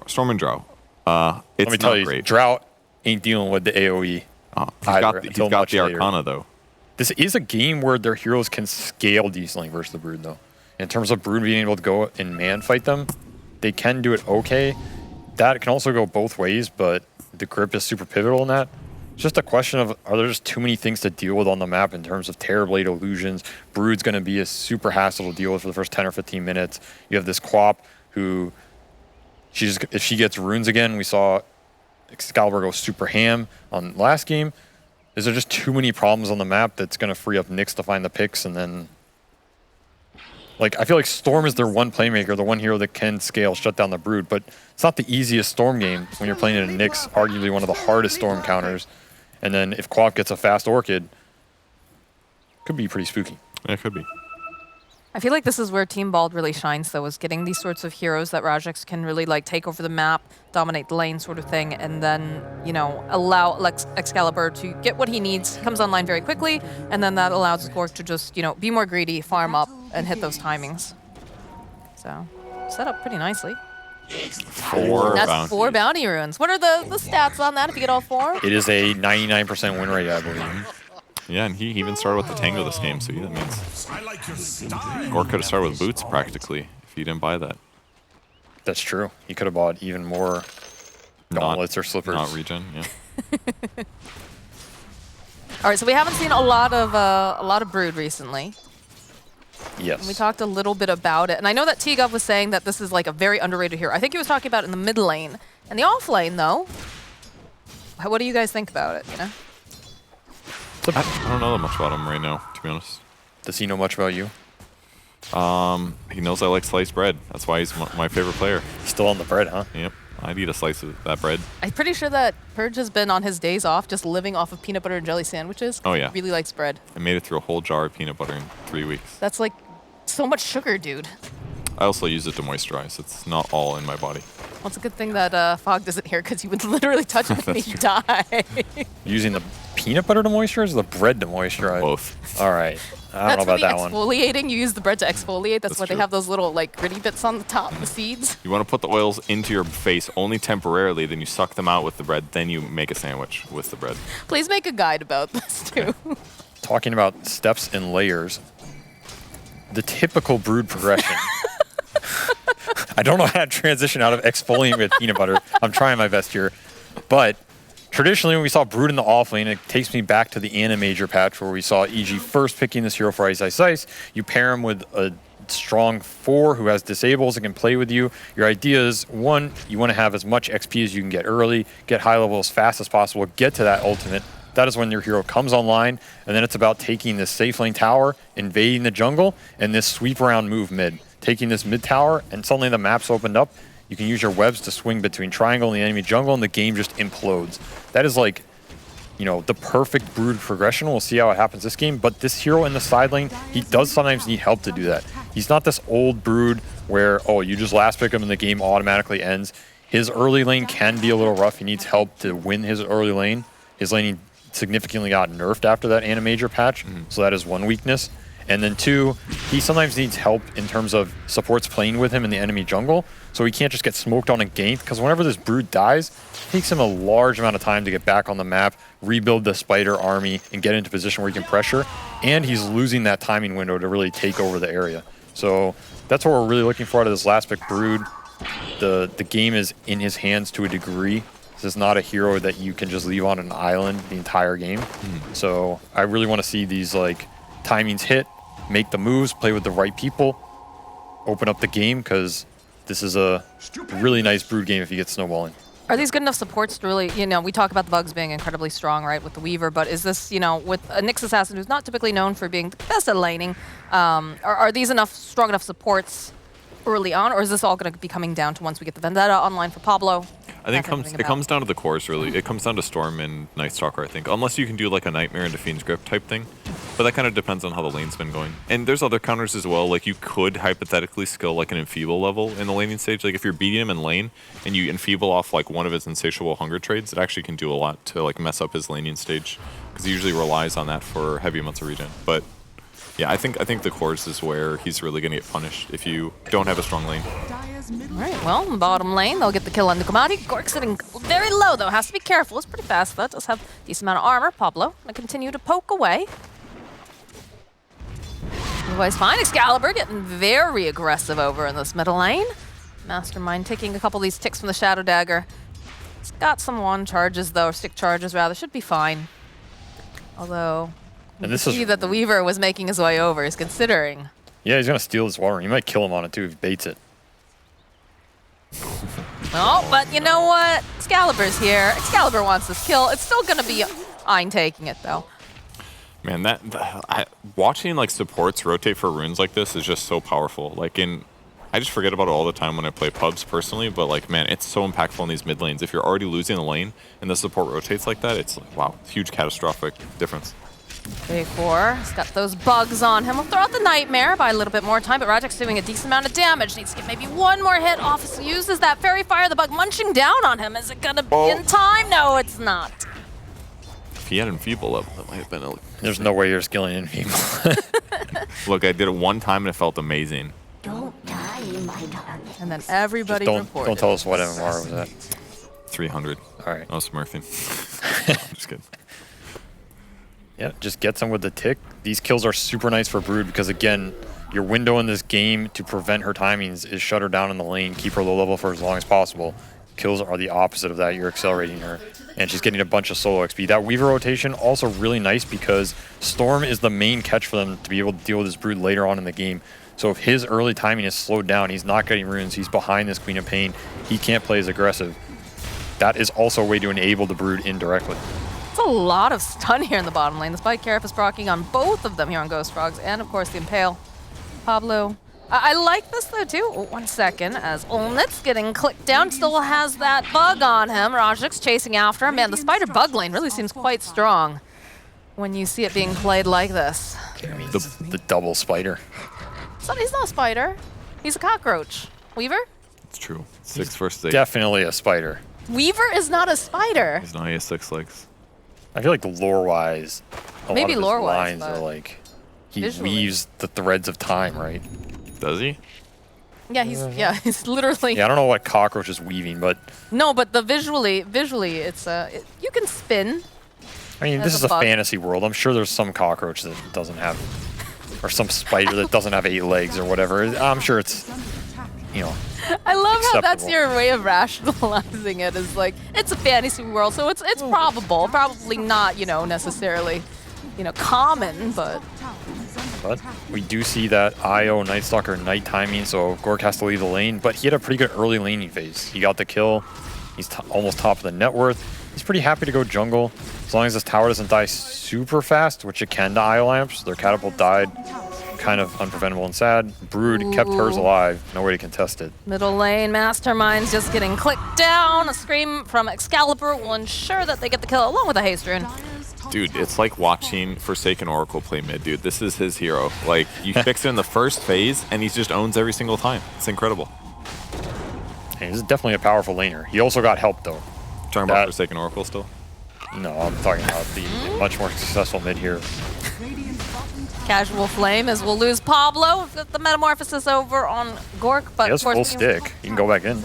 Storm and Drow. It's Let me tell you, great. Drought ain't dealing with the AoE. He's got the Arcana, though. This is a game where their heroes can scale decently versus the Brood, though. In terms of Brood being able to go and man fight them, they can do it okay. That can also go both ways, but the grip is super pivotal in that. It's just a question of, are there just too many things to deal with on the map in terms of Terrorblade illusions? Brood's going to be a super hassle to deal with for the first 10 or 15 minutes. You have this Quap who, if she gets runes again, we saw Excalibur go super ham on last game. Is there just too many problems on the map that's going to free up Nyx to find the picks? And then, like, I feel like Storm is their one playmaker, the one hero that can scale, shut down the Brood. But it's not the easiest Storm game when you're playing in a Nyx, arguably one of the hardest Storm counters. And then if Quap gets a fast Orchid, could be pretty spooky. Yeah, it could be. I feel like this is where Team Bald really shines, though, is getting these sorts of heroes that Rajax can really like take over the map, dominate the lane sort of thing, and then, you know, allow Excalibur to get what he needs, comes online very quickly, and then that allows Gork to just, you know, be more greedy, farm up, and hit those timings. So, set up pretty nicely. That's 4 bounty runes. What are the stats on that if you get all 4? It is a 99% win rate, I believe. Yeah, and he even started with the Tango this game, so that means Gork could have started with boots practically if he didn't buy that. That's true. He could have bought even more gauntlets or slippers. Not regen, yeah. All right, so we haven't seen a lot of Brood recently. Yes. And we talked a little bit about it, and I know that T-Gov was saying that this is like a very underrated hero. I think he was talking about it in the mid lane. And the off lane, though, what do you guys think about it, you know? I don't know that much about him right now, to be honest. Does he know much about you? He knows I like sliced bread. That's why he's my favorite player. Still on the bread, huh? Yep. I'd eat a slice of that bread. I'm pretty sure that Purge has been on his days off just living off of peanut butter and jelly sandwiches. Oh, yeah. He really likes bread. I made it through a whole jar of peanut butter in 3 weeks. That's like so much sugar, dude. I also use it to moisturize. It's not all in my body. Well, it's a good thing that Fog isn't here because he would literally touch it and he'd die. Using the peanut butter to moisturize or the bread to moisturize? Both. All right. I don't know about that one. Exfoliating, you use the bread to exfoliate. That's why true. they have those little like gritty bits on the top, the seeds. You want to put the oils into your face only temporarily, then you suck them out with the bread, then you make a sandwich with the bread. Please make a guide about this too. Talking about steps and layers, the typical Brood progression. I don't know how to transition out of exfoliating with peanut butter. I'm trying my best here. But traditionally, when we saw Brood in the offlane, it takes me back to the Animajor patch where we saw EG first picking this hero for Ice Ice Ice. You pair him with a strong 4 who has disables and can play with you. Your idea is, 1, you want to have as much XP as you can get early, get high level as fast as possible, get to that ultimate. That is when your hero comes online, and then it's about taking this safe lane tower, invading the jungle, and this sweep around move mid. Taking this mid tower, and suddenly the map's opened up. You can use your webs to swing between triangle and the enemy jungle, and the game just implodes. That is like, you know, the perfect Brood progression. We'll see how it happens this game, but this hero in the side lane, he does sometimes need help to do that. He's not this old Brood where, oh, you just last pick him and the game automatically ends. His early lane can be a little rough. He needs help to win his early lane. His laning significantly got nerfed after that Animajor patch, so that is one weakness. And then 2, he sometimes needs help in terms of supports playing with him in the enemy jungle, so he can't just get smoked on and ganked, because whenever this Brood dies, it takes him a large amount of time to get back on the map, rebuild the spider army, and get into a position where he can pressure, and he's losing that timing window to really take over the area. So that's what we're really looking for out of this last pick Brood. The game is in his hands to a degree. This is not a hero that you can just leave on an island the entire game. So I really want to see these like timings hit, make the moves, play with the right people, open up the game, because this is a really nice Brood game if you get snowballing. Are these good enough supports to really, you know, we talk about the bugs being incredibly strong, right, with the Weaver, but is this, you know, with a Nyx Assassin who's not typically known for being the best at laning, are these strong enough supports early on, or is this all going to be coming down to once we get the Vendetta online for Pablo? I think it comes down to the cores, really. It comes down to Storm and Night Stalker, I think. Unless you can do like a Nightmare into Fiend's Grip type thing. But that kind of depends on how the lane's been going. And there's other counters as well. Like you could hypothetically skill like an Enfeeble level in the laning stage. Like if you're beating him in lane and you Enfeeble off like one of his Insatiable Hunger trades, it actually can do a lot to like mess up his laning stage. Because he usually relies on that for heavy amounts of regen. But Yeah, I think the cores is where he's really going to get punished if you don't have a strong lane. All right, well, bottom lane, they'll get the kill on Nukamati. Gork sitting very low, though. Has to be careful. It's pretty fast, though. Does have a decent amount of armor. Pablo going to continue to poke away. Otherwise, fine. Excalibur getting very aggressive over in this middle lane. Mastermind taking a couple of these ticks from the Shadow Dagger. It's got some wand charges, though, or stick charges, rather. Should be fine. Although, And you this see is that the Weaver was making his way over. He's considering. yeah, he's gonna steal this water. He might kill him on it too if he baits it. Oh, but you know what? Excalibur's here. Excalibur wants this kill. It's still going to be Ein taking it, though. Man, watching like supports rotate for runes like this is just so powerful. Like I just forget about it all the time when I play pubs personally, but like, man, it's so impactful in these mid lanes. If you're already losing a lane and the support rotates like that, it's like, wow, huge catastrophic difference. Big 4, he's got those bugs on him. We'll throw out the Nightmare by a little bit more time, but Rajek's doing a decent amount of damage. Needs to get maybe one more hit off. Uses that Fairy Fire, the bug munching down on him. Is it gonna be in time? No, it's not. If he had Enfeeble level, that might have been a... There's no way you're skilling in people. Look, I did it one time and it felt amazing. Don't die, my darling. And then everybody don't reported. tell us what MMR was at. 300. All right. I was smurfing. I'm just kidding. Yeah, just gets him with the tick. These kills are super nice for Brood because, again, your window in this game to prevent her timings is shut her down in the lane, keep her low level for as long as possible. Kills are the opposite of that. You're accelerating her, and she's getting a bunch of solo XP. That Weaver rotation also really nice because Storm is the main catch for them to be able to deal with this Brood later on in the game. So if his early timing is slowed down, he's not getting runes, he's behind this Queen of Pain, he can't play as aggressive. That is also a way to enable the Brood indirectly. It's a lot of stun here in the bottom lane. The Spike Carif is proccing on both of them here on Ghost Frogs, and of course the Impale. Pablo. I like this though too. Oh, 1 second, as Olnit's getting clicked down, still has that bug on him. Rajek's chasing after him. Man, the Spider bug lane really seems quite strong when you see it being played like this. I mean, the double spider. He's not a spider. He's a cockroach. Weaver? It's true. 6 versus 8. Definitely a spider. Weaver is not a spider. He's not, he has 6 legs. I feel like lore-wise, a Maybe lot of his lore-wise, lines are but like, he visually. weaves the threads of time, right? Does he? Yeah, he's literally. Yeah, I don't know what cockroach is weaving, but No, but the visually, it's you can spin. I mean, As this a is a bug. fantasy world. I'm sure there's some cockroach that doesn't have, or some spider that doesn't have 8 legs or whatever. I'm sure it's, you know, I love how that's acceptable. your way of rationalizing it. Is like it's a fantasy world, so it's probable, probably not necessarily common, but we do see that IO Night Stalker night timing, so Gork has to leave the lane, but he had a pretty good early laning phase. He got the kill. He's almost top of the net worth. He's pretty happy to go jungle as long as this tower doesn't die super fast, which it can to IO lamps. Their catapult died. Kind of unpreventable and sad. Brood kept hers alive. No way to contest it. middle lane Mastermind's just getting clicked down. A scream from Excalibur will ensure that they get the kill along with a haste rune. Dude, it's like watching Forsaken Oracle play mid, dude. This is his hero. Like, you fix it in the first phase, and he just owns every single time. It's incredible. Hey, this is definitely a powerful laner. He also got help, though. Talking about Forsaken Oracle still? No, I'm talking about the much more successful mid here. Casual Flame as we'll lose Pablo. We've got the Metamorphosis over on Gork, but He has of course full stick. He can go back in.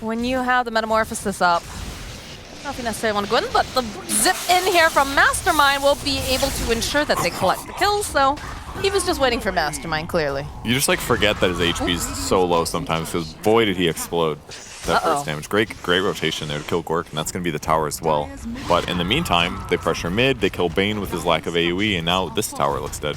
when you have the Metamorphosis up, I don't know if you necessarily want to go in, but the zip in here from Mastermind will be able to ensure that they collect the kills, so he was just waiting for Mastermind, clearly. You just like forget that his HP is so low sometimes because boy did he explode. That first damage. Great rotation there to kill Gork, and that's going to be the tower as well. But in the meantime, they pressure mid, they kill Bane with his lack of AoE, and now this tower looks dead.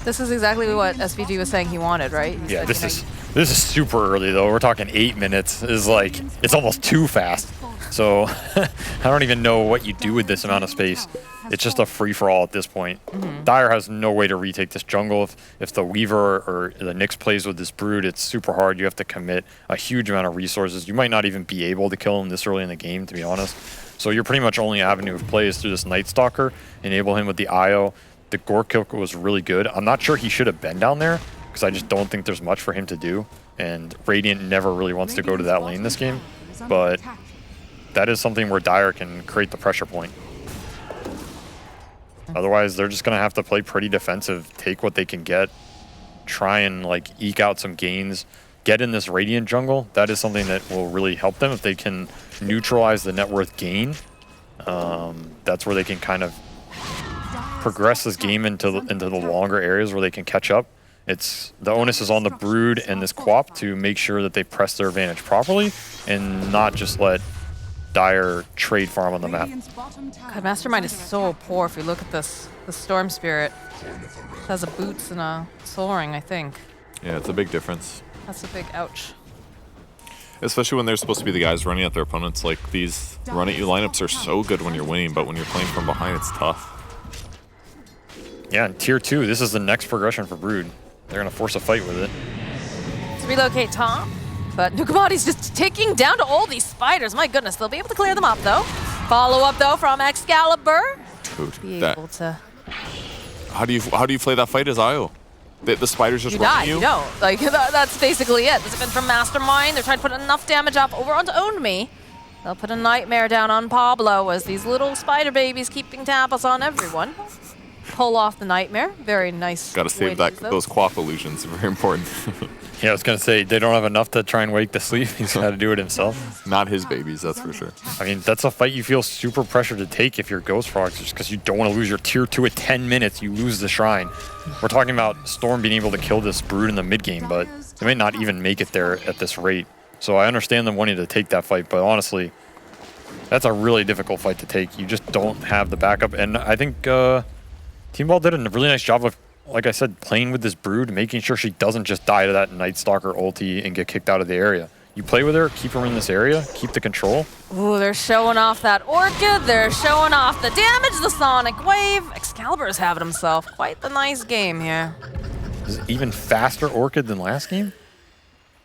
This is exactly what SVG was saying he wanted, right? He Yeah, said, this is super early though. We're talking 8 minutes. Is like it's almost too fast. So I don't even know what you do with this amount of space. It's just a free for all at this point. Dire has no way to retake this jungle. If the Weaver or the Nyx plays with this Brood, it's super hard. You have to commit a huge amount of resources. You might not even be able to kill him this early in the game, to be honest. So your pretty much only avenue of play is through this Night Stalker. Enable him with the IO. The Gork kill was really good. I'm not sure he should have been down there because I just don't think there's much for him to do. And Radiant never really wants to go to that lane this game. But that is something where Dire can create the pressure point. Otherwise, they're just going to have to play pretty defensive, take what they can get, try and like eke out some gains, get in this Radiant jungle. That is something that will really help them if they can neutralize the net worth gain. That's where they can kind of progress this game into the longer areas where they can catch up. It's the onus is on the Brood and this Quap to make sure that they press their advantage properly and not just let Dire trade farm on the map. God, Mastermind is so poor if you look at this. The Storm Spirit has a Boots and a Soul Ring, I think. Yeah, it's a big difference. That's a big ouch. Especially when they're supposed to be the guys running at their opponents. Like, these run-at-you lineups are so good when you're winning, but when you're playing from behind, it's tough. Yeah, in Tier 2, this is the next progression for Brood. They're going to force a fight with it. Let's relocate top. But Nukamati's just ticking down to all these spiders. My goodness, they'll be able to clear them up, though. Follow up, though, from Excalibur. Dude, Be able to... How do you play that fight as IO? The spiders just run at you? You don't. Like, that's basically it. This has been from Mastermind. They're trying to put enough damage up over onto Own Me. They'll put a Nightmare down on Pablo as these little spider babies keeping tabs on everyone. Pull off the Nightmare. Very nice. Gotta save those Quap illusions. Very important. Yeah, I was going to say, they don't have enough to try and wake the sleep. He's got to do it himself. Not his babies, that's for sure. I mean, that's a fight you feel super pressured to take if you're Ghost Frogs, just because you don't want to lose your Tier 2 at 10 minutes. You lose the Shrine. We're talking about Storm being able to kill this Brood in the mid-game, but they may not even make it there at this rate. So I understand them wanting to take that fight, but honestly, that's a really difficult fight to take. You just don't have the backup. And I think Team Ball did a really nice job of, like I said, playing with this Brood, making sure she doesn't just die to that Night Stalker ulti and get kicked out of the area. You play with her, keep her in this area, keep the control. Ooh, they're showing off that Orchid. They're showing off the damage, the Sonic Wave. Excalibur's having himself quite the nice game here. Is it even faster Orchid than last game?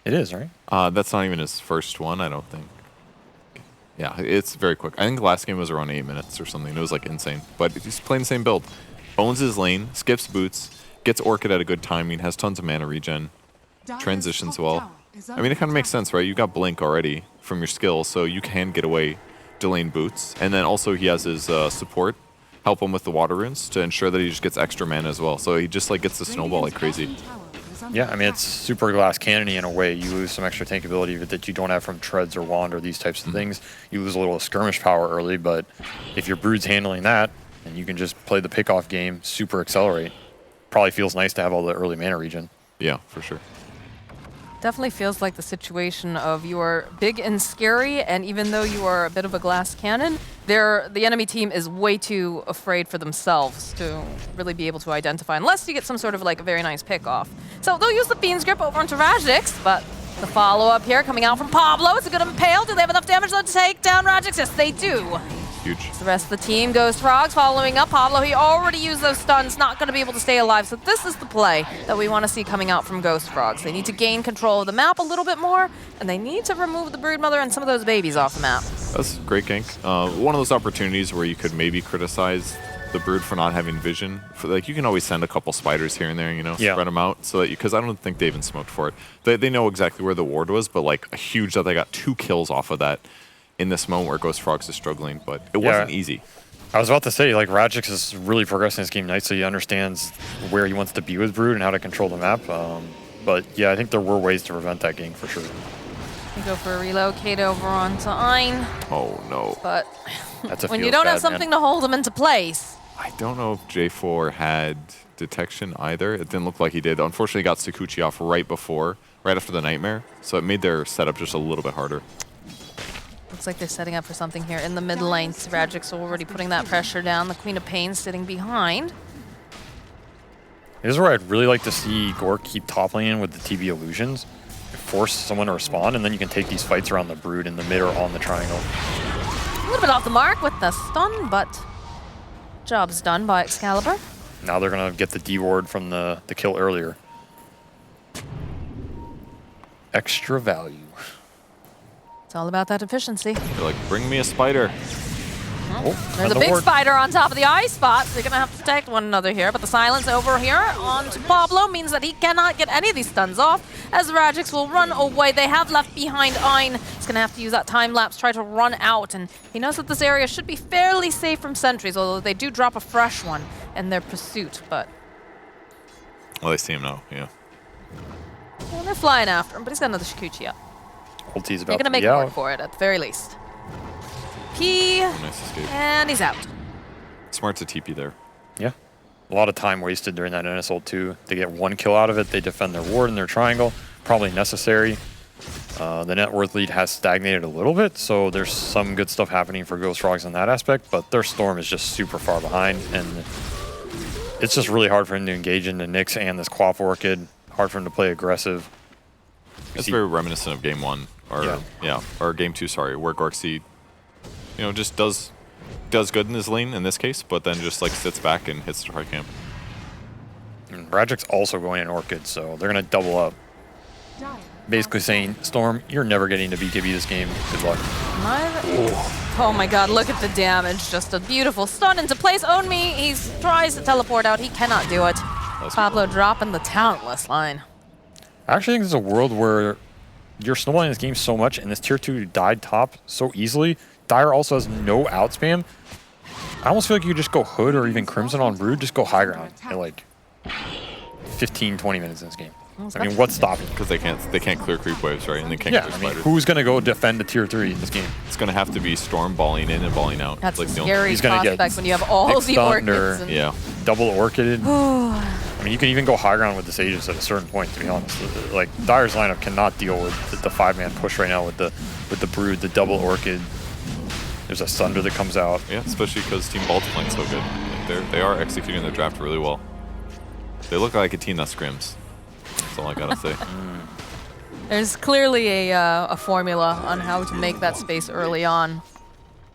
It is, right? That's not even his first one, I don't think. Yeah, it's very quick. I think the last game was around 8 minutes or something. It was like insane. But he's playing the same build. Owns his lane, skips boots, gets Orchid at a good timing, has tons of mana regen, transitions well. I mean, it kind of makes sense, right? You got Blink already from your skills, so you can get away delaying boots. And then also he has his support help him with the water runes to ensure that he just gets extra mana as well. So he just like gets the snowball like crazy. Yeah, I mean, it's super glass cannon-y in a way. You lose some extra tankability that you don't have from Treads or Wand or these types of things. You lose a little skirmish power early, but if your Brood's handling that, and you can just play the pickoff game, super accelerate. Probably feels nice to have all the early mana regen. Yeah, for sure. Definitely feels like the situation of you are big and scary, and even though you are a bit of a glass cannon, the enemy team is way too afraid for themselves to really be able to identify, unless you get some sort of like a very nice pickoff. So they'll use the Fiend's Grip over onto Rajix, but the follow-up here coming out from Pablo. It's a good impale. Do they have enough damage though to take down Rajix? Yes, they do. Huge. The rest of the team goes Frogs following up. Pablo, he already used those stuns, not going to be able to stay alive. So this is the play that we want to see coming out from Ghost Frogs. They need to gain control of the map a little bit more, and they need to remove the Broodmother and some of those babies off the map. That's a great gank. One of those opportunities where you could maybe criticize the Brood for not having vision. Like, you can always send a couple spiders here and there, you know, spread them out so that because I don't think they even smoked for it. They know exactly where the ward was, but like a huge that they got 2 kills off of that in this moment where Ghost Frogs is struggling, but it wasn't easy. I was about to say, like, Rajix is really progressing this game nicely. He understands where he wants to be with Brood and how to control the map. But yeah, I think there were ways to prevent that gank for sure. We go for a relocate over onto Ein. Oh no. But That's a when you don't have something to hold them into place. I don't know if J4 had detection either. It didn't look like he did. Unfortunately, he got Sakuchi off right after the Nightmare, so it made their setup just a little bit harder. Looks like they're setting up for something here in the mid lane. Rajix already putting that pressure down. The Queen of Pain sitting behind. This is where I'd really like to see Gork keep top laning with the TB illusions. Force someone to respond, and then you can take these fights around the Brood in the mid or on the triangle. A little bit off the mark with the stun, but job's done by Excalibur. Now they're going to get the D-ward from the kill earlier. Extra value. It's all about that efficiency. You're like, bring me a spider. There's a big spider on top of the eye spot, so they're going to have to protect one another here. But the silence over here onto Pablo means that he cannot get any of these stuns off, as Rajix will run away. They have left behind Ein. He's going to have to use that time lapse, try to run out. And he knows that this area should be fairly safe from sentries, although they do drop a fresh one. in their pursuit, but Well, they see him now, yeah. well, they're flying after him, but he's got another Shikuchi up. Ulti's They're about going to to make be him work out. for it at the very least. P, Nice escape. and he's out. Smart to TP there. Yeah. A lot of time wasted during that NS ult too. They get 1 kill out of it. They defend their ward and their triangle. Probably necessary. The net worth lead has stagnated a little bit, so there's some good stuff happening for Ghost Frogs in that aspect, but their Storm is just super far behind, and it's just really hard for him to engage into Nyx and this Quaff Orchid. Hard for him to play aggressive. It's very reminiscent of game 1, or or game 2, sorry, where Gorksy, just does good in his lane in this case, but then just like sits back and hits the hard camp. And Radric's also going in Orchid, so they're going to double up. Basically saying, Storm, you're never getting to BKB this game. Good luck. Oh my god, look at the damage. Just a beautiful stun into place. Own me. He tries to teleport out. He cannot do it. Pablo dropping the talentless line. I actually think there's a world where you're snowballing this game so much and this tier 2 died top so easily. Dire also has no out spam. I almost feel like you could just go Hood or even Crimson on Brood, just go high ground at like 15, 20 minutes in this game. I mean, what's stopping? Because they can't clear creep waves, right? And they can't Yeah, clear I mean, spiders. who's going to go defend the tier 3 in this game? It's going to have to be Storm balling in and balling out. That's like a the only- scary He's gonna get prospect when you have all the stunned or- orchids. And Yeah. Double Orchid. I mean, you can even go high ground with this Aegis at a certain point, to be honest. Like, Dire's lineup cannot deal with the 5-man push right now with the Brood, the double Orchid. There's a Sunder that comes out. Yeah, especially because Team Bald's playing so good. Like they are executing their draft really well. They look like a team that scrims. That's all I gotta say. There's clearly a formula on how to make that space early on.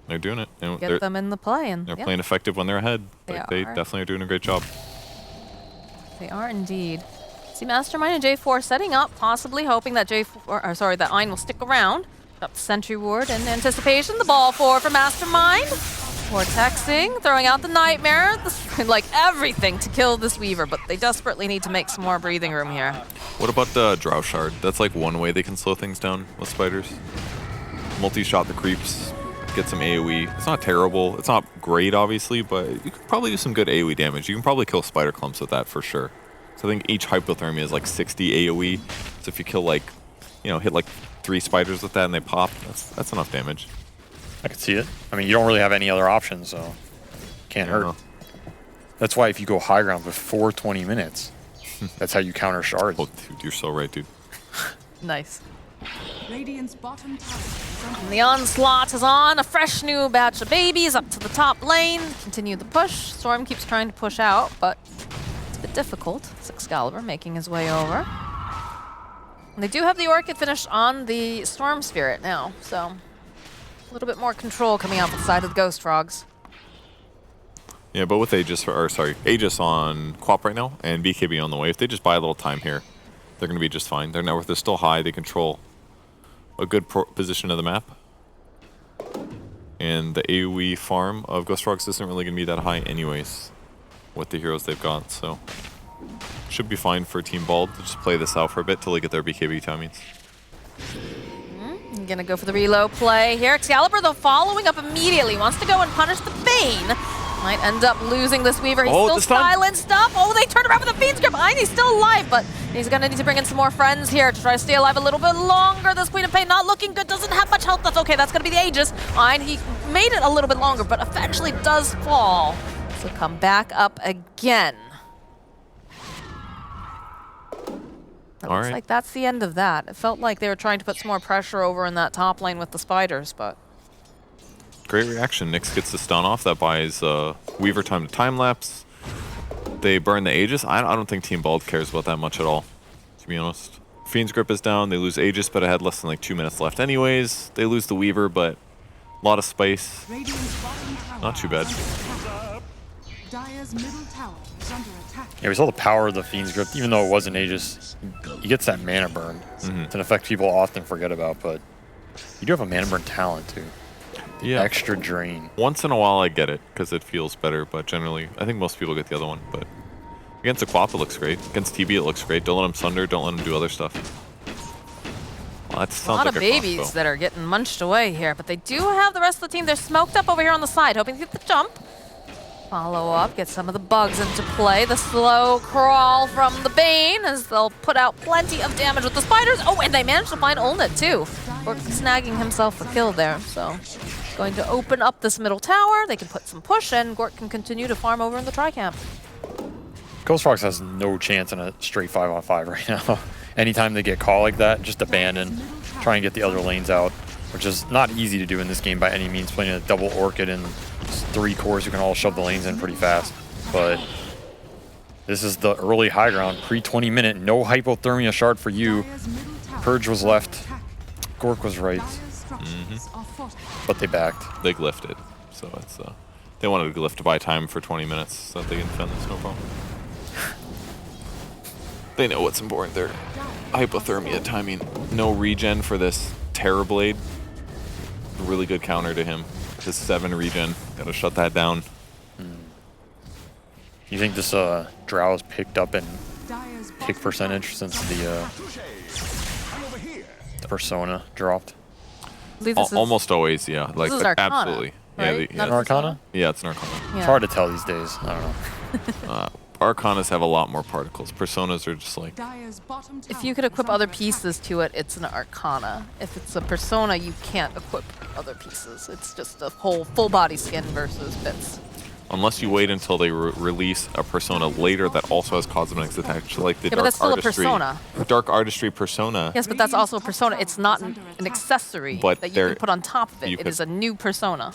They're doing it. And Get them in the play. And they're yeah, playing effective when they're ahead. They Like, they are. definitely are doing a great job. they are indeed. See Mastermind and J4 setting up, possibly hoping that that Ein will stick around. Up the Sentry Ward in anticipation. The ball forward for Mastermind. Vortexing, throwing out the Nightmare. Like everything to kill this Weaver, but they desperately need to make some more breathing room here. What about the Drow Shard? That's like one way they can slow things down with spiders. Multi-shot the creeps, get some AoE. It's not terrible. It's not great, obviously, but you could probably do some good AoE damage. You can probably kill spider clumps with that for sure. So I think each hypothermia is like 60 AoE. So if you kill like, hit like 3 spiders with that and they pop, that's enough damage. I could see it. I mean, you don't really have any other options, so can't hurt. know. That's why if you go high ground before 20 minutes, that's how you counter shards. Oh, dude, you're so right, dude. Nice. Radiant's bottom tower is under And the onslaught is on. A fresh new batch of babies up to the top lane. Continue the push. Storm keeps trying to push out, but it's a bit difficult. It's Excalibur making his way over. And they do have the Orchid finished on the Storm Spirit now, so a little bit more control coming out the side of the Ghost Frogs. Yeah, but with Aegis on Quap right now and BKB on the way, if they just buy a little time here, they're going to be just fine. Their net worth is still high. They control a good position of the map. And the AoE farm of Ghost Frogs isn't really going to be that high anyways with the heroes they've got, so should be fine for Team Bald to just play this out for a bit till they get their BKB timings. I'm gonna go for the reload play here. Excalibur, though, following up immediately. Wants to go and punish the Bane. Might end up losing this Weaver. He's still the stun. silenced up. Oh, they turn around with the Fiend's Grip. He's still alive, but he's gonna need to bring in some more friends here to try to stay alive a little bit longer. This Queen of Pain not looking good. Doesn't have much health. That's okay. That's gonna be the Aegis. He made it a little bit longer, but eventually does fall. So come back up again. It looks like that's the end of that. It felt like they were trying to put some more pressure over in that top lane with the spiders, but Great reaction. Nyx gets the stun off. That buys Weaver time to time lapse. They burn the Aegis. I don't think Team Bald cares about that much at all, to be honest. Fiend's Grip is down. They lose Aegis, but it had less than like 2 minutes left anyways. They lose the Weaver, but a lot of spice. Radiant's bottom tower Not too bad. is under attack. Dire's middle tower is under attack. Yeah, we saw the power of the Fiend's Grip, even though it wasn't Aegis. He gets that mana burn. It's an effect people often forget about, but you do have a mana burn talent too. Yeah. Extra drain. Once in a while I get it, because it feels better, but generally, I think most people get the other one. But against Aquapa it looks great. Against TB it looks great. Don't let him Sunder, don't let him do other stuff. Well, that a sounds lot like of a babies crossbow. that are getting munched away here, but they do have the rest of the team. They're smoked up over here on the side, hoping to get the jump. Follow up, get some of the bugs into play. The slow crawl from the Bane as they'll put out plenty of damage with the spiders. Oh, and they managed to find Olnit too. Gork snagging himself a kill there, so going to open up this middle tower. They can put some push and Gork can continue to farm over in the tri-camp. Ghost Fox has no chance in a straight 5-on-5 right now. Anytime they get caught like that, just abandon, try and get the other lanes out, which is not easy to do in this game by any means, playing a double Orchid and 3 cores who can all shove the lanes in pretty fast. But this is the early high ground, pre-20 minute, no hypothermia shard for you. Purge was left, Gork was right, but they backed. They glyphed it, so it's they wanted to glyph to buy time for 20 minutes so that they can defend this, no problem. They know what's important. Their hypothermia timing, no regen for this Terrorblade. Really good counter to him. His 7 regen, gotta shut that down. You think this Drow's picked up in pick percentage since the Persona dropped? I believe this is- Almost always, yeah. Like is Arcana, absolutely. right? Yeah, Not An Arcana? yeah, it's an Arcana. Yeah. It's hard to tell these days. I don't know. Arcanas have a lot more particles. Personas are just like Dire's bottom tower If you could equip is other under pieces to it, it's an Arcana. If it's a Persona, you can't equip other pieces. It's just a whole full body skin versus bits. unless you wait until they release a persona later that also has cosmetics attached, like the Yeah, but dark that's still a artistry, persona. dark artistry persona. Yes, but that's also a Persona. It's not an accessory But that you there- can put on top of it. you It could- is a new Persona.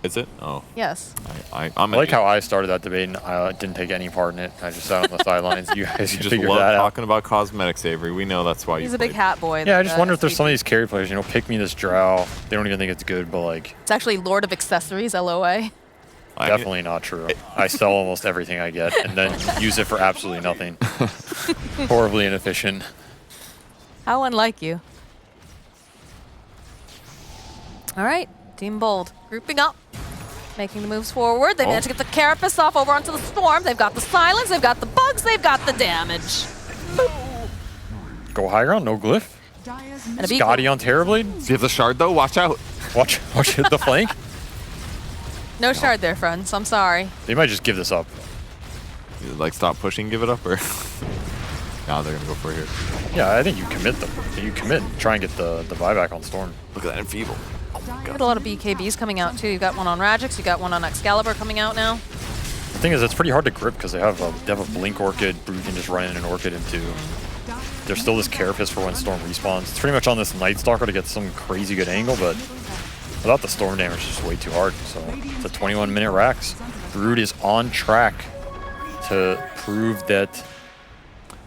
Is it? Oh, Yes. I'm I like how I started that debate and I didn't take any part in it. I just sat on the sidelines. You guys you can just figure love that out. talking about cosmetics, Avery. We know that's why He's you a big played. hat boy. Yeah, I just wonder if there's some of SVP. these carry players, you know, pick me this Drow. They don't even think it's good, but like, It's actually Lord of Accessories, LOA. I- definitely not true. I sell almost everything I get and then use it for absolutely nothing. Horribly inefficient. How unlike you. All right, Team Bold grouping up, making the moves forward. They managed to get the Carapace off over onto the Storm. They've got the silence, they've got the bugs, they've got the damage. Go high ground, no glyph. Dire's And a beat. Scotty on Terrorblade. Do you have the shard though? Watch out. Watch hit the flank. No shard there, friends. I'm sorry. They might just give this up. Like stop pushing, give it up, or nah, they're gonna go for it here. Yeah, I think you commit them. You commit, try and get the buyback on Storm. Look at that enfeeble. Got a lot of BKBs coming out too. You got one on Radix, you got one on Excalibur coming out now. The thing is, it's pretty hard to grip because they have a Blink Orchid. Brood can just run in an Orchid into. There's still this Carapace for when Storm respawns. It's pretty much on this Night Stalker to get some crazy good angle, but without the Storm damage, it's just way too hard. So it's a 21-minute Rax. Brood is on track to prove that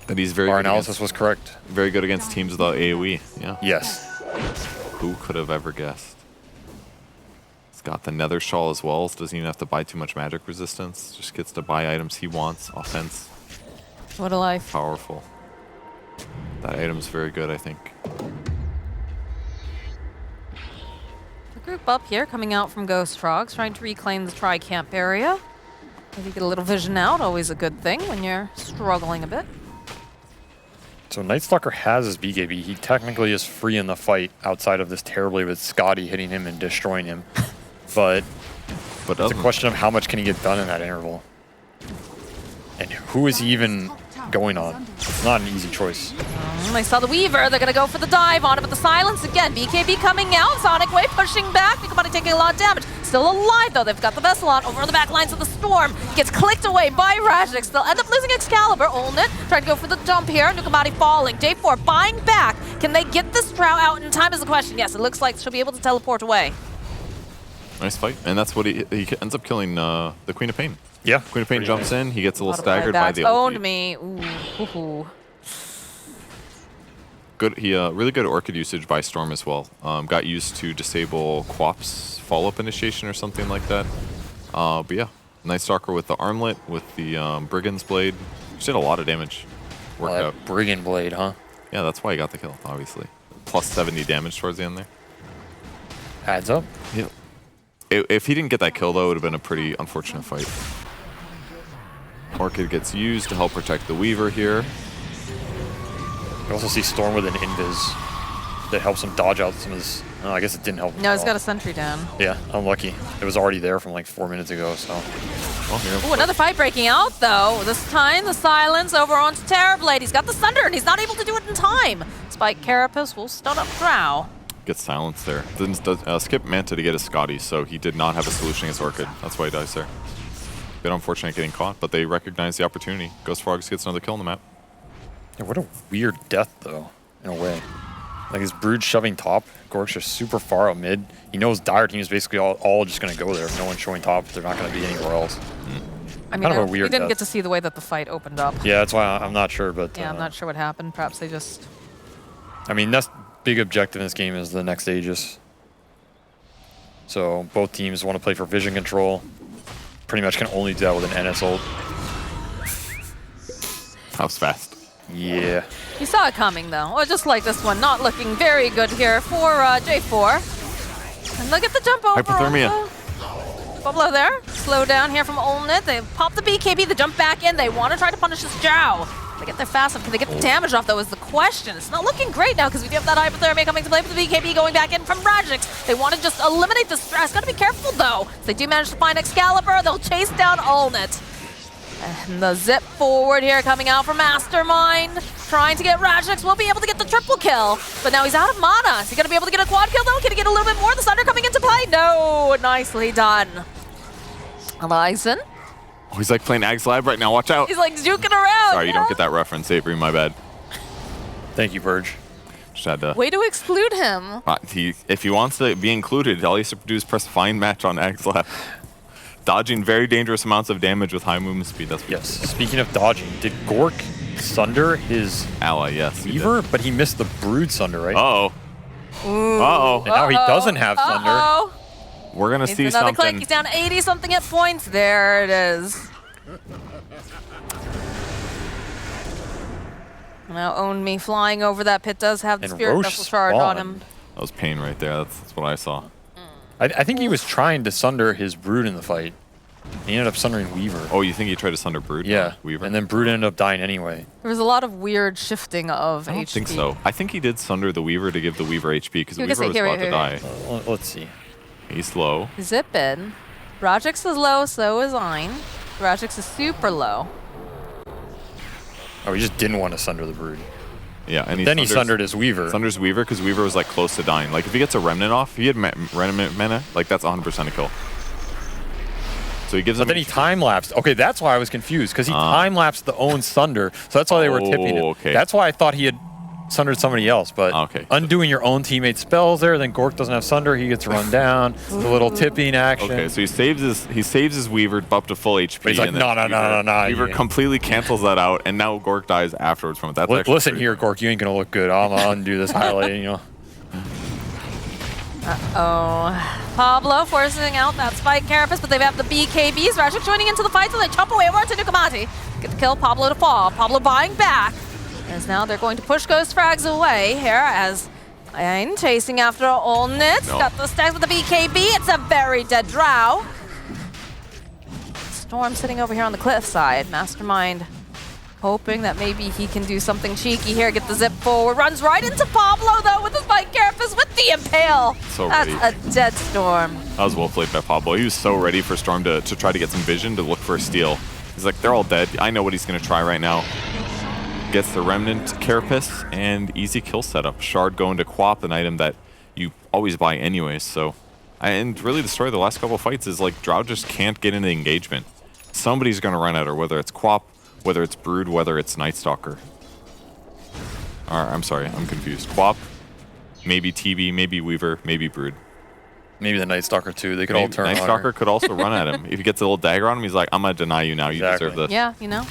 But he's very our good analysis against, was correct. very good against teams without AoE. Yeah. Yes. Who could have ever guessed? He's got the Nether Shawl as well, so doesn't even have to buy too much magic resistance. Just gets to buy items he wants. Offense, What a life. powerful. That item's very good, I think. The group up here coming out from Ghost Frogs, trying to reclaim the tri-camp area. Maybe get a little vision out, always a good thing when you're struggling a bit. So Night Stalker has his BKB. He technically is free in the fight outside of this terribly with Scotty hitting him and destroying him. But But it's a question of how much can he get done in that interval. And who is he even going on? It's not an easy choice. I saw the Weaver. They're going to go for the dive on it, but the silence again. BKB coming out. Sonic Wave pushing back. Nikomati taking a lot of damage. Still alive, though. They've got the vessel on over the back lines of the Storm. Gets clicked away by Rajnik. They'll end up losing Excalibur. Olnit trying to go for the jump here. Nikomati falling. Day 4 buying back. Can they get this Drow out in time is the question. Yes, it looks like she'll be able to teleport away. nice fight, and that's what he ends up killing the Queen of Pain. Yeah. Queen of Pain jumps in. He gets a little A lot of staggered by buybacks. the Owned ulti. me. Ooh. Good, really good Orchid usage by Storm as well. Got used to disable Quap's follow-up initiation or something like that. But yeah, Night Stalker with the armlet, with the Brigand's Blade. Just did a lot of damage. Worked out. That Brigand Blade, huh? Yeah, that's why he got the kill, obviously. Plus 70 damage towards the end there. Adds up. Yeah. If he didn't get that kill, though, it would have been a pretty unfortunate fight. Orchid gets used to help protect the Weaver here. You also see Storm with an invis that helps him dodge out some of this. No, I guess it didn't help him No, at he's all. got a sentry down. Yeah, unlucky. It was already there from like 4 minutes ago, so. Well, here. Ooh, another fight breaking out, though. This time, the silence over onto Terrorblade. He's got the Thunder, and he's not able to do it in time. Spike Carapace will stun up Drow. Gets silenced there. Didn't skip Manta to get a Scotty, so he did not have a solution against Orchid. That's why he dies there. Bit unfortunate getting caught, but they recognize the opportunity. Ghost Frogs gets another kill on the map. Yeah, what a weird death, though, in a way. Like, his Brood shoving top. Gork's just super far out mid. He knows Dire Team is basically all just going to go there. If no one's showing top, they're not going to be anywhere else. I mean, Kind of a we weird didn't death. get to see the way that the fight opened up. Yeah, that's why I'm not sure, but... Yeah, I'm not sure what happened. Perhaps they just... I mean, that's big objective in this game is the next Aegis. So both teams want to play for vision control. Pretty much can only do that with an NS ult. That was fast. Yeah. You saw it coming, though. Or just like this one, not looking very good here for J4. And look at the jump over. Hypothermia. Pablo there. Slow down here from Olnit. They pop the BKB, they jump back in. They want to try to punish this Drow. They get there fast enough. Can they get the damage off, though, is the question. It's not looking great now because we do have that hypothermia coming to play with the BKB going back in from Rajix. They want to just eliminate the stress. Got to be careful, though. If they do manage to find Excalibur, they'll chase down Olnit. And the zip forward here coming out from Mastermind. Trying to get Rajix. Will be able to get the triple kill. But now he's out of mana. Is he going to be able to get a quad kill, though? Can he get a little bit more? The Thunder coming into play? No. Nicely done. Elizen. Oh, he's like playing Ags Lab right now. Watch out. He's like juking around. Sorry, you don't get that reference, Avery. My bad. Thank you, Verge. Just had to. Way to exclude him. If he wants to be included, all he has to do is press find match on Ags Lab. Dodging very dangerous amounts of damage with high movement speed. That's what Yes. Speaking of dodging, did Gork sunder his ally. Yes. he did. Weaver? But he missed the Brood sunder, right? Uh-oh. Uh-oh. And now he doesn't have sunder. Uh-oh. We're going to Needs see another something. click. He's down 80-something hit points. There it is. Now Own Me flying over that pit does have the And Spirit Roche Vessel charge on him. spawned. That was pain right there. That's what I saw. I think he was trying to sunder his Brood in the fight. He ended up sundering Weaver. Oh, you think he tried to sunder Brood? Yeah, Weaver? and then Brood ended up dying anyway. There was a lot of weird shifting of I don't HP. think so. I think he did sunder the Weaver to give the Weaver HP because the You can Weaver was say, here, about to here, die. here. Let's see. He's low. Zip in. Rajix is low, so is Ein. Rajix is super low. Oh, he just didn't want to sunder the Brood. Yeah, and Then he sundered his Weaver. Sunders Weaver because Weaver was like close to dying. Like if he gets a Remnant off, if he had Remnant mana, like that's 100% a kill. So he gives him. But then he time-lapsed. Okay, that's why I was confused, because he time-lapsed the own Sunder, so that's why they were tipping it. Okay. That's why I thought he had Sundered somebody else, but Okay. undoing your own teammate's spells there, then Gork doesn't have Sunder, he gets run down, the little tipping action. Okay, so he saves his Weaver up to full HP. But he's like, and then no. Weaver completely cancels that out, and now Gork dies afterwards from it. That's actually Listen pretty here, cool. Gork, you ain't gonna look good. I'm gonna undo this highlight, you know. Oh, Pablo forcing out that Spike Carapace, but they have the BKBs. Rajik joining into the fight, so they chop away over to Nukamati. Get the kill, Pablo to fall. Pablo buying back. As now they're going to push Ghost Frags away here as Ein chasing after Olnitz. No. Got the stacks with the BKB. It's a very dead Drow. Storm sitting over here on the cliff side. Mastermind hoping that maybe he can do something cheeky here. Get the zip forward. Runs right into Pablo, though, with the Spike Carapace with the Impale. So That's ready. a dead Storm. That was well played by Pablo. He was so ready for Storm to try to get some vision to look for a steal. He's like, they're all dead. I know what he's going to try right now. Gets the Remnant Carapace and easy kill setup. Shard going to Quap, an item that you always buy anyways. So, and really the story of the last couple of fights is like Drow just can't get into engagement. Somebody's going to run at her, whether it's Quap, whether it's Brood, whether it's Night Stalker. I'm sorry, I'm confused. Quap, maybe TB, maybe Weaver, maybe Brood. Maybe the Night Stalker too, they could all turn Night on Stalker her. could also run at him. If he gets a little dagger on him, he's like, I'm going to deny you now. You Exactly. deserve this. Yeah, you know.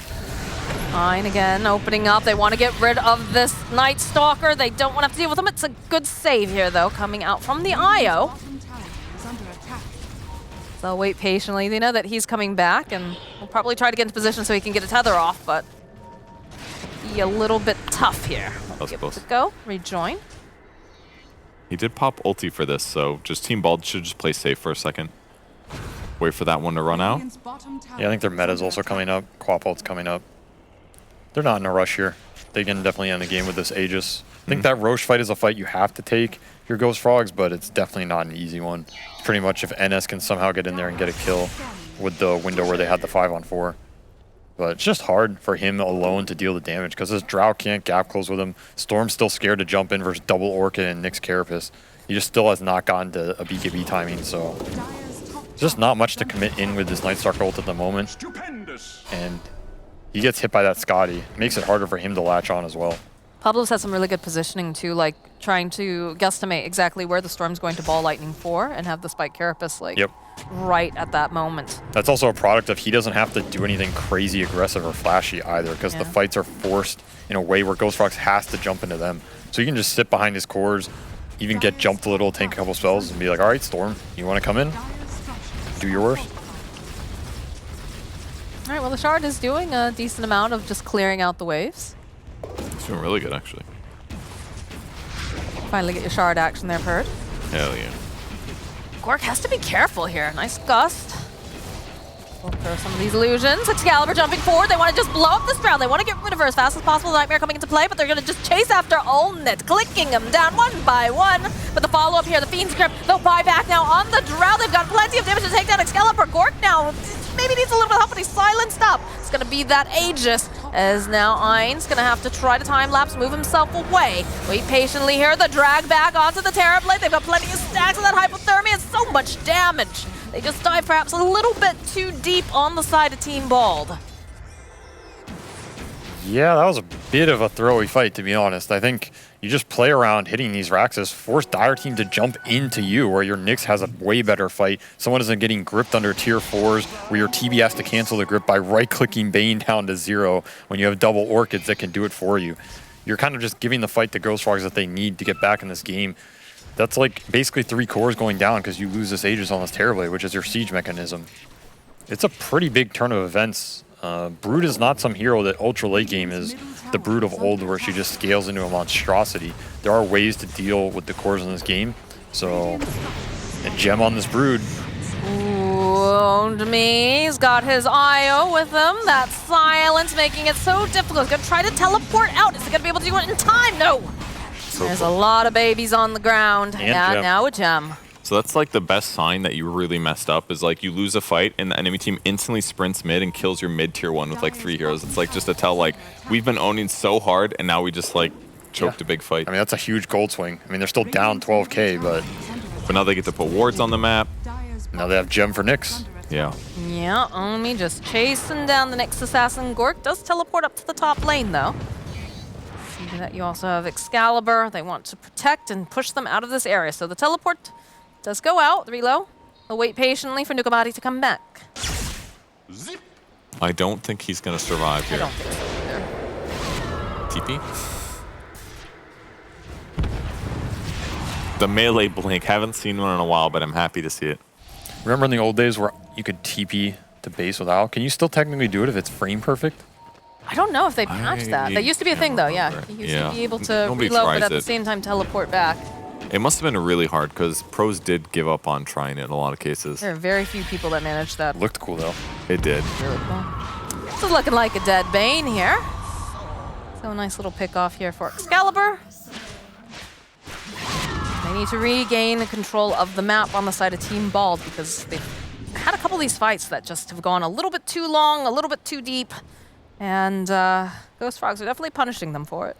Fine again, opening up. They want to get rid of this Night Stalker. They don't want to have to deal with him. It's a good save here, though, coming out from the IO. Bottom tower is under attack. So they'll wait patiently. They know that he's coming back, and we'll probably try to get into position so he can get a tether off, but be a little bit tough here. was Give close. it a go. Rejoin. He did pop ulti for this, so just Team Bald should just play safe for a second. Wait for that one to run out. Radiant's bottom tower Yeah, I think their is meta's under also attack. coming up. Quap ult's coming up. They're not in a rush here. They can definitely end the game with this Aegis. I think that Roche fight is a fight you have to take your Ghost Frogs, but it's definitely not an easy one. Pretty much if NS can somehow get in there and get a kill, with the window where they had the 5-on-4. But it's just hard for him alone to deal the damage because this Drow can't gap close with him. Storm's still scared to jump in versus double Orchid and Nyx Carapace. He just still has not gotten to a BKB timing, so just not much to commit in with this Nightstalker ult at the moment. And he gets hit by that Scotty. Makes it harder for him to latch on as well. Pablo's had some really good positioning too, like trying to guesstimate exactly where the Storm's going to ball lightning for and have the Spike Carapace like right at that moment. That's also a product of he doesn't have to do anything crazy aggressive or flashy either because the fights are forced in a way where Ghost Frogs has to jump into them. So you can just sit behind his cores, even get jumped a little, take a couple spells, and be like, all right, Storm, you want to come in? Do your worst. All right, well, the Shard is doing a decent amount of just clearing out the waves. It's doing really good, actually. Finally get your Shard action there, Purd. Hell yeah. Gork has to be careful here. Nice gust. We'll throw some of these illusions. Excalibur jumping forward. They want to just blow up this Drow. They want to get rid of her as fast as possible. Nightmare coming into play, but they're going to just chase after Olnit, clicking them down one by one. But the follow-up here, the Fiend's Grip, they'll buy back now on the Drow. They've got plenty of damage to take down Excalibur. Gork now maybe needs a little bit of help, but he's silenced up. It's going to be that Aegis, as now Ain's going to have to try to time-lapse, move himself away. Wait patiently here, the drag back onto the Terrorblade. They've got plenty of stacks of that Hypothermia. It's so much damage. They just dive perhaps a little bit too deep on the side of Team Bald. Yeah, that was a bit of a throwy fight, to be honest. I think you just play around hitting these Raxus, force Dire Team to jump into you, where your Nyx has a way better fight. Someone isn't getting gripped under tier 4s, where your TB has to cancel the grip by right-clicking Bane down to 0 when you have double Orchids that can do it for you. You're kind of just giving the fight to Ghost Frogs that they need to get back in this game. That's like basically 3 cores going down because you lose this Aegis on this Terrorblade, which is your siege mechanism. It's a pretty big turn of events. Brood is not some hero that ultra late game is the Brood of old where she just scales into a monstrosity. There are ways to deal with the cores in this game. So, a gem on this Brood. Wound me. He's got his IO with him. That silence making it so difficult. He's going to try to teleport out. Is he going to be able to do it in time? No. There's a lot of babies on the ground. And now a gem. So that's like the best sign that you really messed up is like you lose a fight and the enemy team instantly sprints mid and kills your mid tier 1 with like 3 heroes. It's like just to tell like we've been owning so hard and now we just like choked a big fight. I mean, that's a huge gold swing. I mean, they're still down 12k, but now they get to put wards on the map. Now they have gem for Nyx. Yeah. Yeah, Omi just chasing down the next assassin. Gork does teleport up to the top lane though. See that you also have Excalibur. They want to protect and push them out of this area. So the teleport does go out, the reload. They'll wait patiently for Nukabati to come back. I don't think he's going to survive here. I don't think so either. TP? The melee blink. Haven't seen one in a while, but I'm happy to see it. Remember in the old days where you could TP to base without? Can you still technically do it if it's frame perfect? I don't know if they patched that. That used to be a thing though, yeah. You used to be able to reload, but at the same time teleport back. It must have been really hard because pros did give up on trying it in a lot of cases. There are very few people that managed that. Looked cool though. It did. Really cool. This is looking like a dead Bane here. So a nice little pick off here for Excalibur. They need to regain control of the map on the side of Team Bald because they've had a couple of these fights that just have gone a little bit too long, a little bit too deep. And Ghost Frogs are definitely punishing them for it.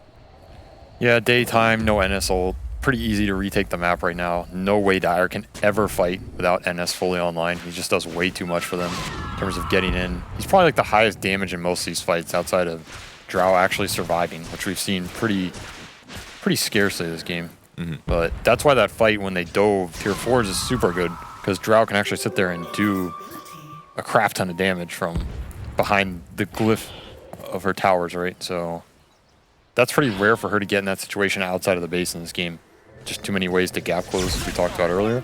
Yeah, daytime, no NS ult. Pretty easy to retake the map right now. No way Dire can ever fight without NS fully online. He just does way too much for them in terms of getting in. He's probably like the highest damage in most of these fights outside of Drow actually surviving, which we've seen pretty scarcely this game. But that's why that fight when they dove tier 4s is super good because Drow can actually sit there and do a crap ton of damage from behind the glyph of her towers, right? So that's pretty rare for her to get in that situation outside of the base in this game. Just too many ways to gap close, as we talked about earlier.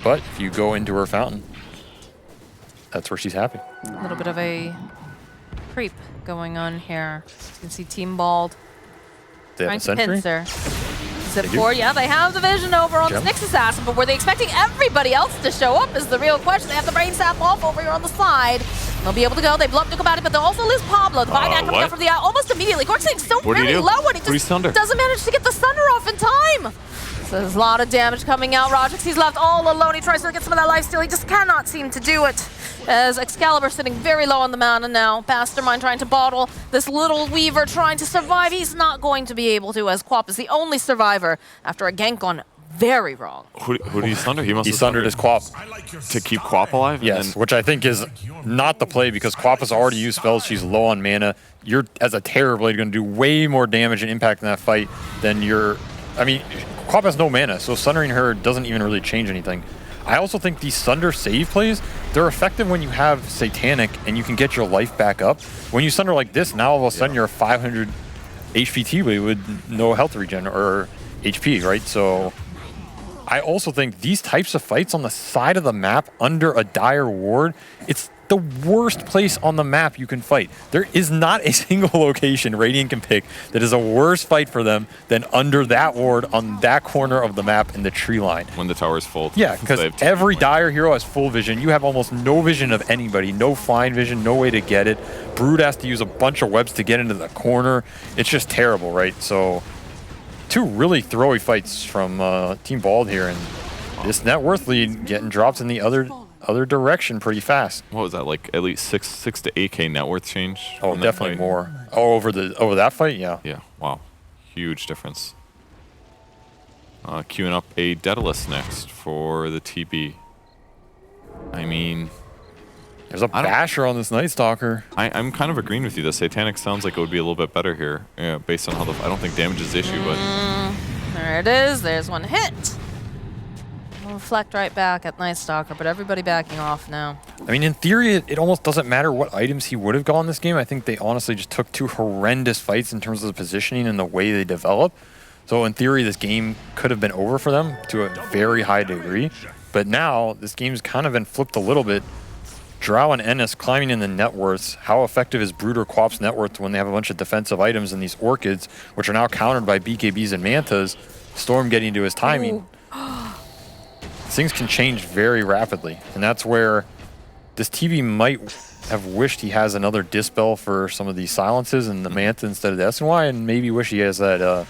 But if you go into her fountain, that's where she's happy. A little bit of a creep going on here. You can see Team Bald They have trying a to sentry? pincer. Zip 4, yeah, they have the vision over on this Nyx assassin, but were they expecting everybody else to show up is the real question. They have the brain sap off over here on the side. They'll be able to go. They blow up Nukabati, but they'll also lose Pablo. The buyback coming up from the almost immediately. Gork's getting so very low, and he just doesn't manage to get the Sunder off in time. So there's a lot of damage coming out. Rogix, he's left all alone. He tries to get some of that lifesteal. He just cannot seem to do it. As Excalibur sitting very low on the mana now. Mastermind trying to bottle this little Weaver, trying to survive. He's not going to be able to, as Quap is the only survivor after a gank gone very wrong. Who did he sunder? He must have sundered his Quap. to keep Quap alive? and Yes, then- which I think is not the play because Quap has already used spells. She's low on mana. You're, as a Terror Blade, going to do way more damage and impact in that fight than you're... I mean, Quap has no mana, so sundering her doesn't even really change anything. I also think these Sunder save plays, they're effective when you have Satanic and you can get your life back up. When you Sunder like this, now all of a sudden you're a 500 HP T-Blade with no health regen or HP, right? So I also think these types of fights on the side of the map under a dire ward, it's the worst place on the map you can fight. There is not a single location Radiant can pick that is a worse fight for them than under that ward on that corner of the map in the tree line. when the tower's full. Yeah, because They have to every win. dire hero has full vision. You have almost no vision of anybody, no find vision, no way to get it. Brood has to use a bunch of webs to get into the corner. It's just terrible, right? So two really throwy fights from Team Bald here, and this net worth lead getting dropped in the other direction pretty fast. What was that, like at least 6 to 8K net worth change? Oh, from that definitely fight? more. Oh, over that fight, yeah. Yeah, wow. Huge difference. Queuing up a Daedalus next for the TB. I mean, There's a I don't- basher on this Night Stalker. I'm kind of agreeing with you. The Satanic sounds like it would be a little bit better here, based on how I don't think damage is the issue, but There it is. There's one hit. We'll reflect right back at Night Stalker, but everybody backing off now. I mean, in theory, it almost doesn't matter what items he would have gone this game. I think they honestly just took two horrendous fights in terms of the positioning and the way they develop. So in theory, this game could have been over for them to a very high degree. But now, this game's kind of been flipped a little bit. Drow and Ennis climbing in the net worths. How effective is Brood or Quap's net worth when they have a bunch of defensive items in these Orchids, which are now countered by BKBs and Mantas? Storm getting into his timing. Things can change very rapidly, and that's where this TV might have wished he has another Dispel for some of these silences and the Manta instead of the SNY, and maybe wish he has that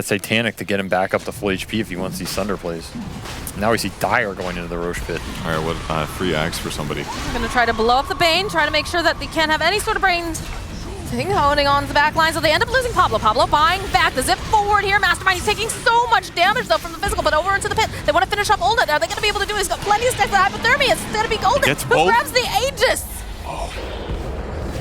Satanic to get him back up to full HP if he wants these Sunder plays. Now we see Dire going into the Roche pit. all right, what free axe for somebody? I'm going to try to blow up the Bane, try to make sure that they can't have any sort of brains thing holding on to the back line, so they end up losing Pablo. Pablo buying back the zip forward here. Mastermind, he's taking so much damage, though, from the physical, but over into the pit. They want to finish up Olnet. Are they going to be able to do it? He's got plenty of stacks of hypothermia. It's going to be Golden, Gets who both. grabs the Aegis.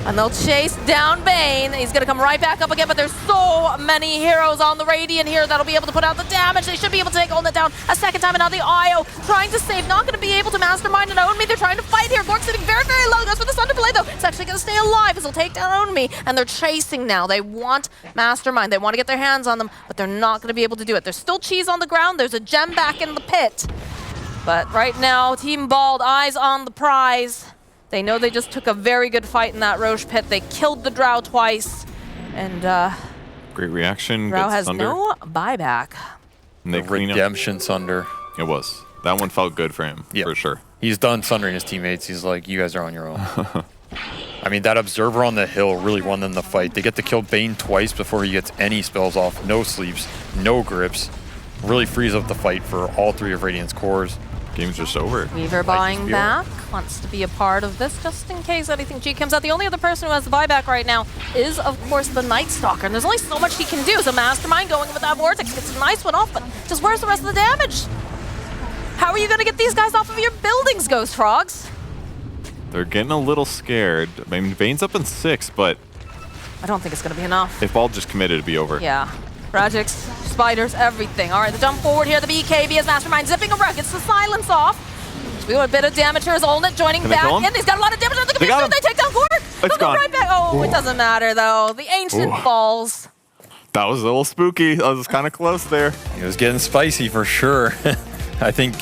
And they'll chase down Bane. He's going to come right back up again, but there's so many heroes on the Radiant here that'll be able to put out the damage. They should be able to take Olnet down a second time, and now the Io trying to save. Not going to be able to Mastermind and Own Me. They're trying to fight here. Gork sitting very, very low. Goes for the Sunder play, though. It's actually going to stay alive as he'll take down Own Me, and they're chasing now. They want Mastermind. They want to get their hands on them, but they're not going to be able to do it. There's still cheese on the ground. There's a gem back in the pit. But right now, Team Bald, eyes on the prize. They know they just took a very good fight in that Roche pit. They killed the Drow twice, and Great reaction. Drow good has Sunder. no buyback. And they clean up. Redemption Sunder. It was. That one felt good for him, Yeah. for sure. He's done sundering his teammates. He's like, you guys are on your own. I mean, that Observer on the hill really won them the fight. They get to kill Bane twice before he gets any spells off. No sleeps, no grips. Really frees up the fight for all three of Radiant's cores. Game's just over. Weaver buying be back, wants to be a part of this just in case anything G comes out. The only other person who has the buyback right now is, of course, the Night Stalker, and there's only so much he can do. So Mastermind going with that Vortex gets a nice one off, but just where's the rest of the damage? How are you going to get these guys off of your buildings, Ghost Frogs? They're getting a little scared. I mean, Bane's up in 6, but I don't think it's going to be enough. if Bald just committed, it'd be over. Yeah. Projects, spiders, everything. All right, the jump forward here, the BKB as Mastermind zipping around, gets the silence off. We want a bit of damage here as Olnet joining Can they back kill him? in. He's got a lot of damage. They got him. They take down Gork. They'll go gone. right back. Oh, it doesn't matter though. The ancient falls. That was a little spooky. I was kind of close there. It was getting spicy for sure. I think